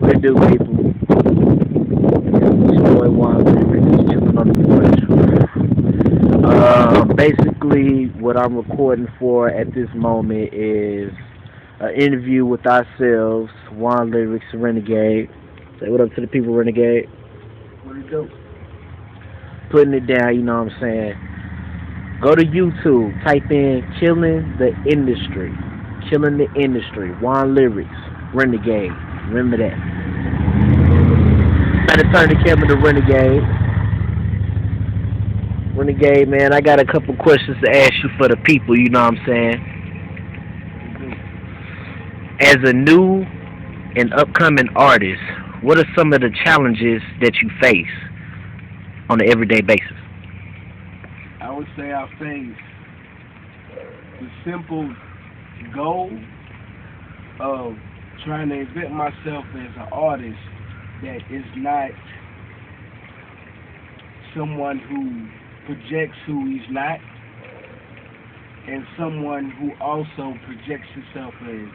What it do, people? It's your boy Juan Lyrics, chilling on the porch. Basically, what I'm recording for at this moment is an interview with ourselves, Juan Lyrics, Renegade. Say what up to the people, Renegade. What it do? Putting it down, you know what I'm saying? Go to YouTube, type in Killing the Industry. Killing the Industry, Juan Lyrics, Renegade. Remember that. Gotta turn the camera to Renegade. Renegade, man, I got a couple questions to ask you for the people, you know what I'm saying? What it do? As a new and upcoming artist, what are some of the challenges that you face on an everyday basis? I would say I face the simple goal of trying to invent myself as an artist that is not someone who projects who he's not, and someone who also projects himself as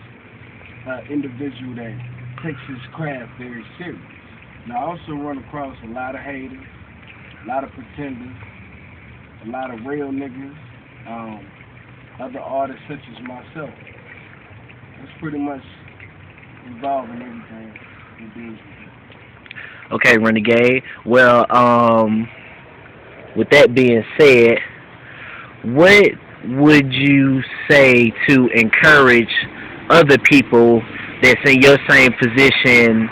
an individual that takes his craft very serious. And I also run across a lot of haters, a lot of pretenders, a lot of real niggas, other artists such as myself. That's pretty much involving everything in business. Okay, Renegade. Well, with that being said, what would you say to encourage other people that's in your same position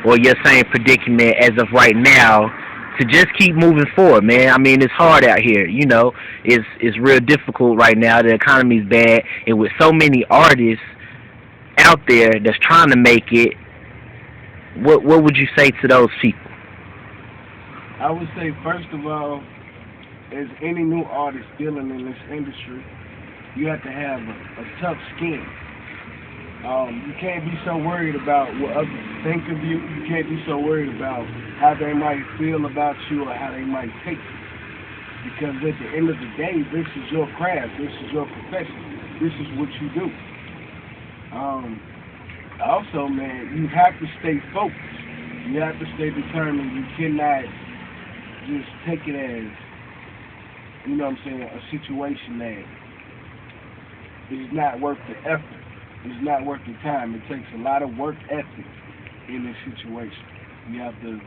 or your same predicament as of right now to just keep moving forward, man? I mean, it's hard out here, you know. It's real difficult right now. The economy's bad, and with so many artists out there that's trying to make it, what would you say to those people? I would say, first of all, as any new artist dealing in this industry, you have to have a tough skin. You can't be so worried about what others think of you. You can't be so worried about how they might feel about you or how they might take you. Because at the end of the day, this is your craft. This is your profession. This is what you do. Also, man, you have to stay focused. You have to stay determined. You cannot just take it as, you know what I'm saying, a situation that is not worth the effort. It's not worth the time. It takes a lot of work ethic in this situation. You have to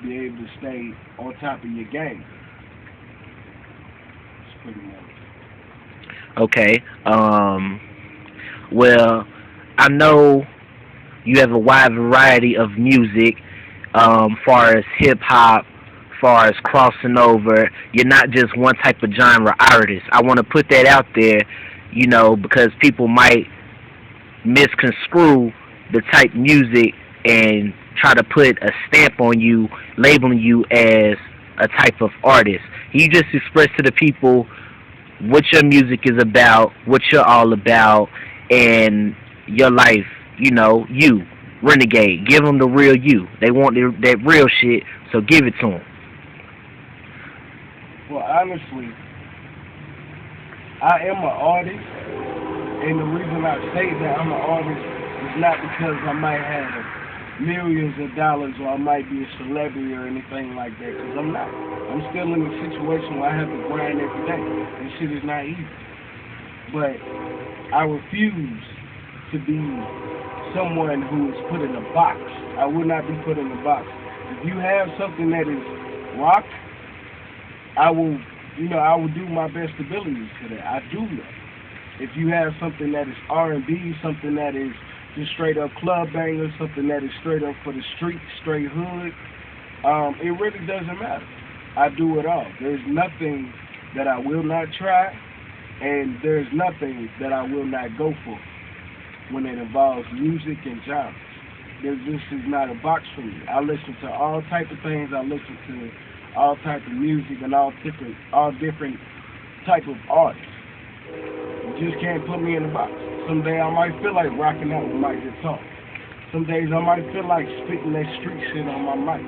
be able to stay on top of your game. That's pretty much. Okay. Well, I know you have a wide variety of music, far as hip hop, far as crossing over. You're not just one type of genre artist. I want to put that out there, you know, because people might misconstrue the type music and try to put a stamp on you, labeling you as a type of artist. You just express to the people what your music is about, what you're all about, and your life, you know, you, Renegade. Give them the real you. They want that real shit, so give it to them. Well, honestly, I am an artist, and the reason I say that I'm an artist is not because I might have millions of dollars or I might be a celebrity or anything like that, because I'm not. I'm still in a situation where I have to grind every day, and shit is not easy. But I refuse to be someone who is put in a box. I will not be put in a box. If you have something that is rock, I will, I will do my best abilities to that. I do that. If you have something that is R&B, something that is just straight up club banger, something that is straight up for the street, straight hood, it really doesn't matter. I do it all. There's nothing that I will not try, and there's nothing that I will not go for when it involves music and genres. This is not a box for me. I listen to all type of things. I listen to all type of music and all different type of artists. You just can't put me in a box. Some day I might feel like rocking out with my guitar. Some days I might feel like spitting that street shit on my mic.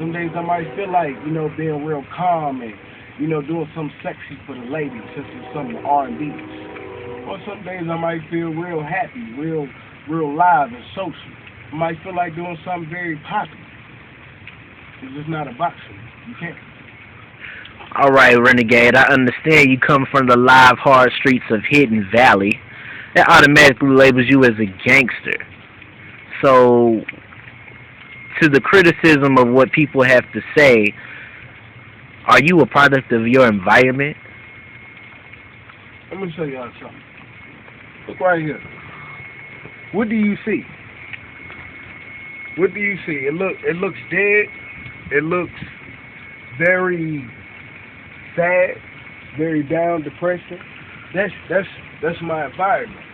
Some days I might feel like, being real calm and, doing something sexy for the ladies, such as some R&B's. Or some days I might feel real happy, real live and social. might feel like doing something very popular. It's just not a boxing. You can't. All right, Renegade. I understand you come from the live, hard streets of Hidden Valley. That automatically labels you as a gangster. So, to the criticism of what people have to say, are you a product of your environment? Let me show y'all something. Look right here. What do you see? What do you see? It looks dead. It looks very sad, very down, depressing. That's my environment.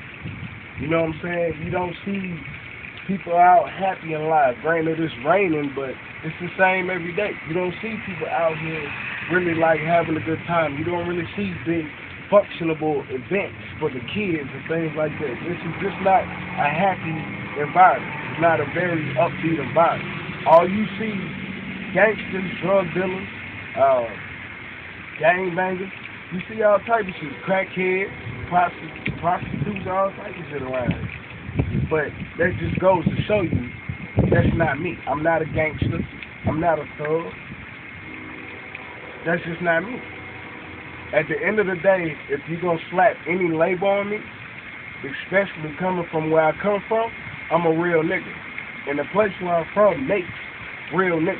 You know what I'm saying? You don't see people out happy and alive. Granted, it's raining, but it's the same every day. You don't see people out here really like having a good time. You don't really see big functionable events for the kids and things like that. This is just not a happy environment. It's not a very upbeat environment. All you see, gangsters, drug dealers, gangbangers. You see all types of shit. Crackheads, prostitutes, all types of shit around. But that just goes to show you that's not me. I'm not a gangster. I'm not a thug. That's just not me. At the end of the day, if you're going to slap any label on me, especially coming from where I come from, I'm a real nigga. And the place where I'm from makes real niggas.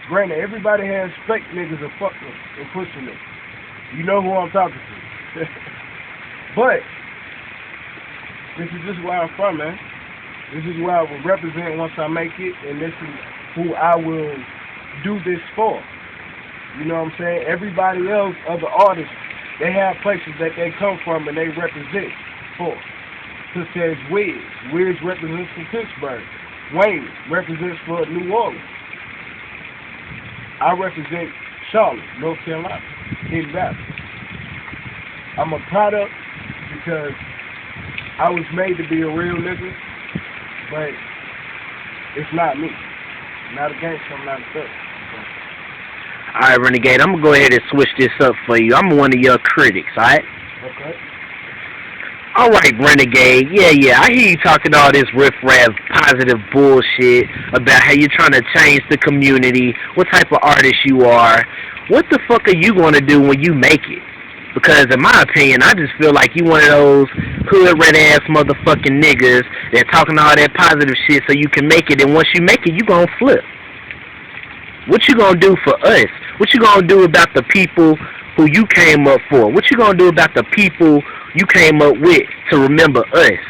Granted, everybody has fake niggas and fuck niggas and pussy niggas. You know who I'm talking to. But this is just where I'm from, man. This is where I will represent once I make it, and this is who I will do this for. You know what I'm saying? Everybody else, other artists, they have places that they come from and they represent for. Such as Wiz. Wiz represents for Pittsburgh. Wayne represents for New Orleans. I represent Charlotte, North Carolina, Hidden Valley. I'm a product because I was made to be a real nigga, but it's not me. I'm not a gangster, I'm not a thug. Alright, Renegade, I'm going to go ahead and switch this up for you. I'm one of your critics, alright? Okay. Alright, Renegade, yeah, I hear you talking all this riff-raff, positive bullshit about how you're trying to change the community, what type of artist you are. What the fuck are you going to do when you make it? Because in my opinion, I just feel like you one of those hood red ass motherfucking niggas that talking all that positive shit so you can make it, and once you make it, you gonna flip. What you gonna do for us? What you gonna do about the people who you came up for? What you gonna do about the people you came up with to remember us?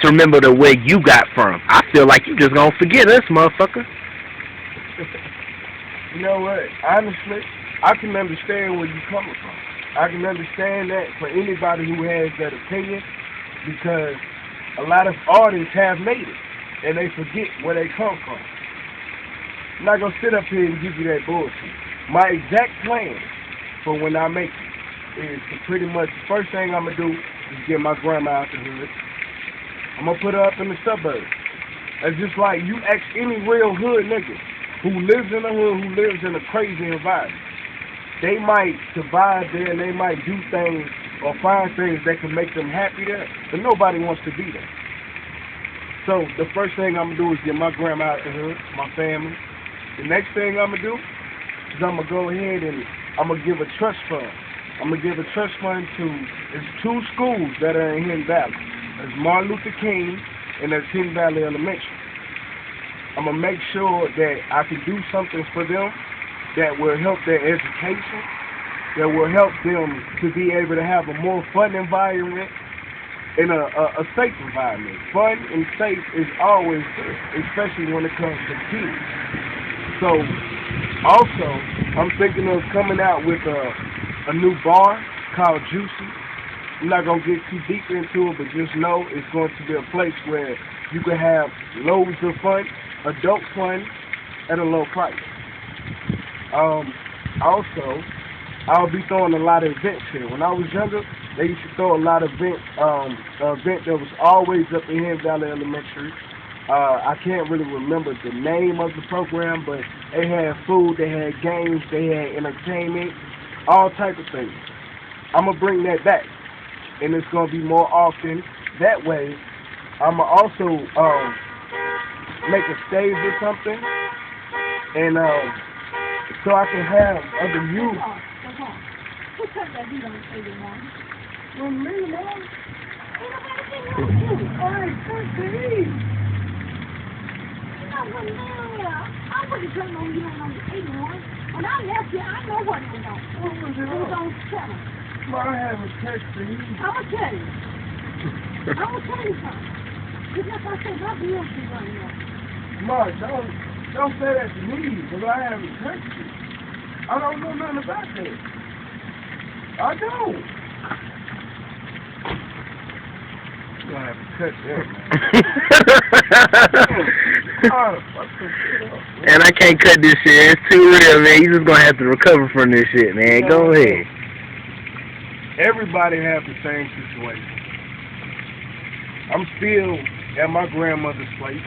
To remember the where you got from? I feel like you just gonna forget us, motherfucker. You know what? Honestly, I can understand where you're coming from. I can understand that for anybody who has that opinion, because a lot of artists have made it and they forget where they come from. I'm not gonna sit up here and give you that bullshit. My exact plan for when I make it is to pretty much, the first thing I'm gonna do is get my grandma out the hood. I'm gonna put her up in the suburbs. It's just like you ask any real hood nigga who lives in the hood, who lives in a crazy environment. They might survive there and they might do things or find things that can make them happy there, but nobody wants to be there. So the first thing I'm going to do is get my grandma out the hood, my family. The next thing I'm going to do is I'm going to go ahead and I'm going to give a trust fund. I'm going to give a trust fund to, it's 2 schools that are in Hidden Valley. There's Martin Luther King and there's Hidden Valley Elementary. I'm going to make sure that I can do something for them that will help their education, that will help them to be able to have a more fun environment and a safe environment. Fun and safe is always good, especially when it comes to kids. So, also, I'm thinking of coming out with a new bar called Juicy. I'm not going to get too deep into it, but just know it's going to be a place where you can have loads of fun, adult fun, at a low price. Also, I'll be throwing a lot of events here. When I was younger, they used to throw a lot of event that was always up in Hidden Valley Elementary. I can't really remember the name of the program, but they had food, they had games, they had entertainment, all type of things. I'm going to bring that back, and it's going to be more often. That way, I'm going to also make a stage or something, and so I can have other youth. Who cut that beat on 81? Well, me, man. Ain't nobody getting no you. All right, 13. You know what, man? I wouldn't cut no you on number 81. When I left here, I know what it was on. What was it It was on? on 7. Well, I haven't texted you. I'ma tell you. I'ma tell you something. It's like I said, my bills be running up. Mark, don't say that to me, because I haven't texted you. I don't know nothing about that. I don't. You're gonna have to cut that, man. And I can't cut this shit. It's too real, man. You just gonna have to recover from this shit, man. Go ahead. Everybody have the same situation. I'm still at my grandmother's place.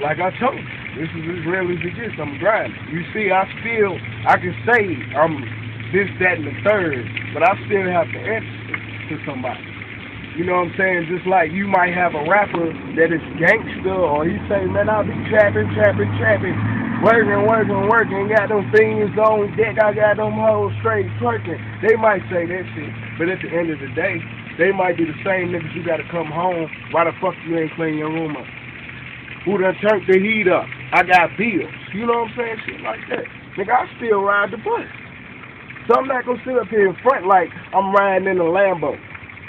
Like I told you, this is as real as it gets. I'm grinding. You see, I can say I'm this, that, and the third, but I still have to answer to somebody. You know what I'm saying? Just like you might have a rapper that is gangster, or he say, man, I'll be trapping, working, got them things on deck, I got them hoes straight twerking. They might say that shit, but at the end of the day, they might be the same niggas you gotta come home. Why the fuck you ain't clean your room up? Who done turned the heat up? I got bills. You know what I'm saying? Shit like that. Nigga, I still ride the bus. So I'm not gonna sit up here in front like I'm riding in a Lambo.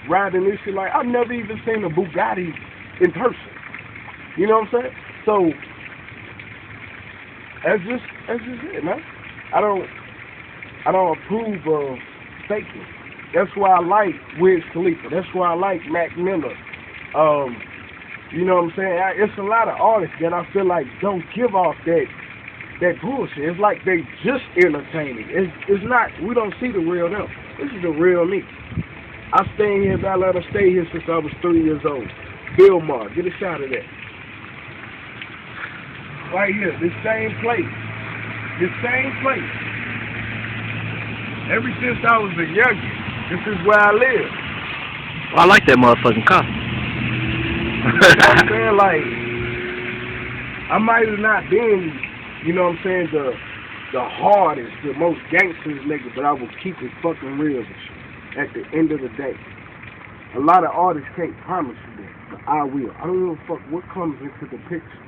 Riding this shit like I've never even seen a Bugatti in person. You know what I'm saying? So that's just it, man. I don't approve of faking. That's why I like Wiz Khalifa. That's why I like Mac Miller. You know what I'm saying? It's a lot of artists that I feel like don't give off that bullshit. It's like they just entertaining. It's not. We don't see the real them. This is the real me. I stay here, I let her stay here since I was 3 years old. Bill Maher, get a shot of that. Right here, this same place. This same place. Ever since I was a youngin', this is where I live. Well, I like that motherfucking car. You know what I'm saying? Like, I might have not been, you know what I'm saying, the hardest, the most gangsters nigga, but I will keep it fucking real with you. At the end of the day, a lot of artists can't promise you that, but I will. I don't give a fuck what comes into the picture.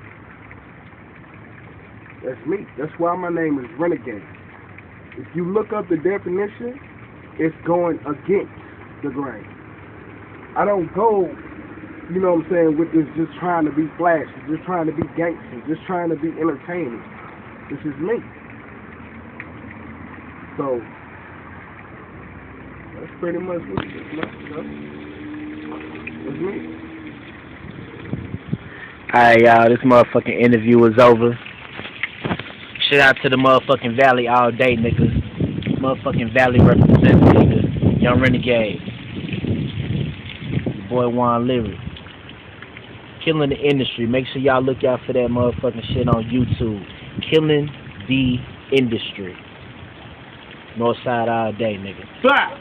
That's me. That's why my name is Renegade. If you look up the definition, it's going against the grain. I don't go, you know what I'm saying, with this just trying to be flashy, just trying to be gangster, just trying to be entertaining. This is me. So that's pretty much what it is, man. That's me. Alright, y'all, this motherfucking interview is over. Shout out to the motherfucking Valley all day, nigga. Motherfucking Valley representative, nigga. Young Renegade. Boy Juan Lyric. Killing the industry. Make sure y'all look out for that motherfucking shit on YouTube. Killing the industry. Northside all day, nigga. Slap!